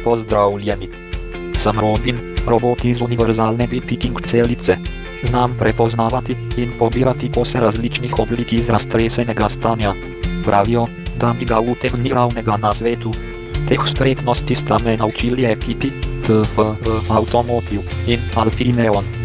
pozdravljeni. Sam Robin, robot iz univerzalne picking celice. Znam prepoznavati in pobirati kose različnih oblik iz raztresenega stanja. Pravijo, da mi ga utegni ravnega na svetu. Teh spretnosti sta me naučili ekipi TF Automotive in Alpineon.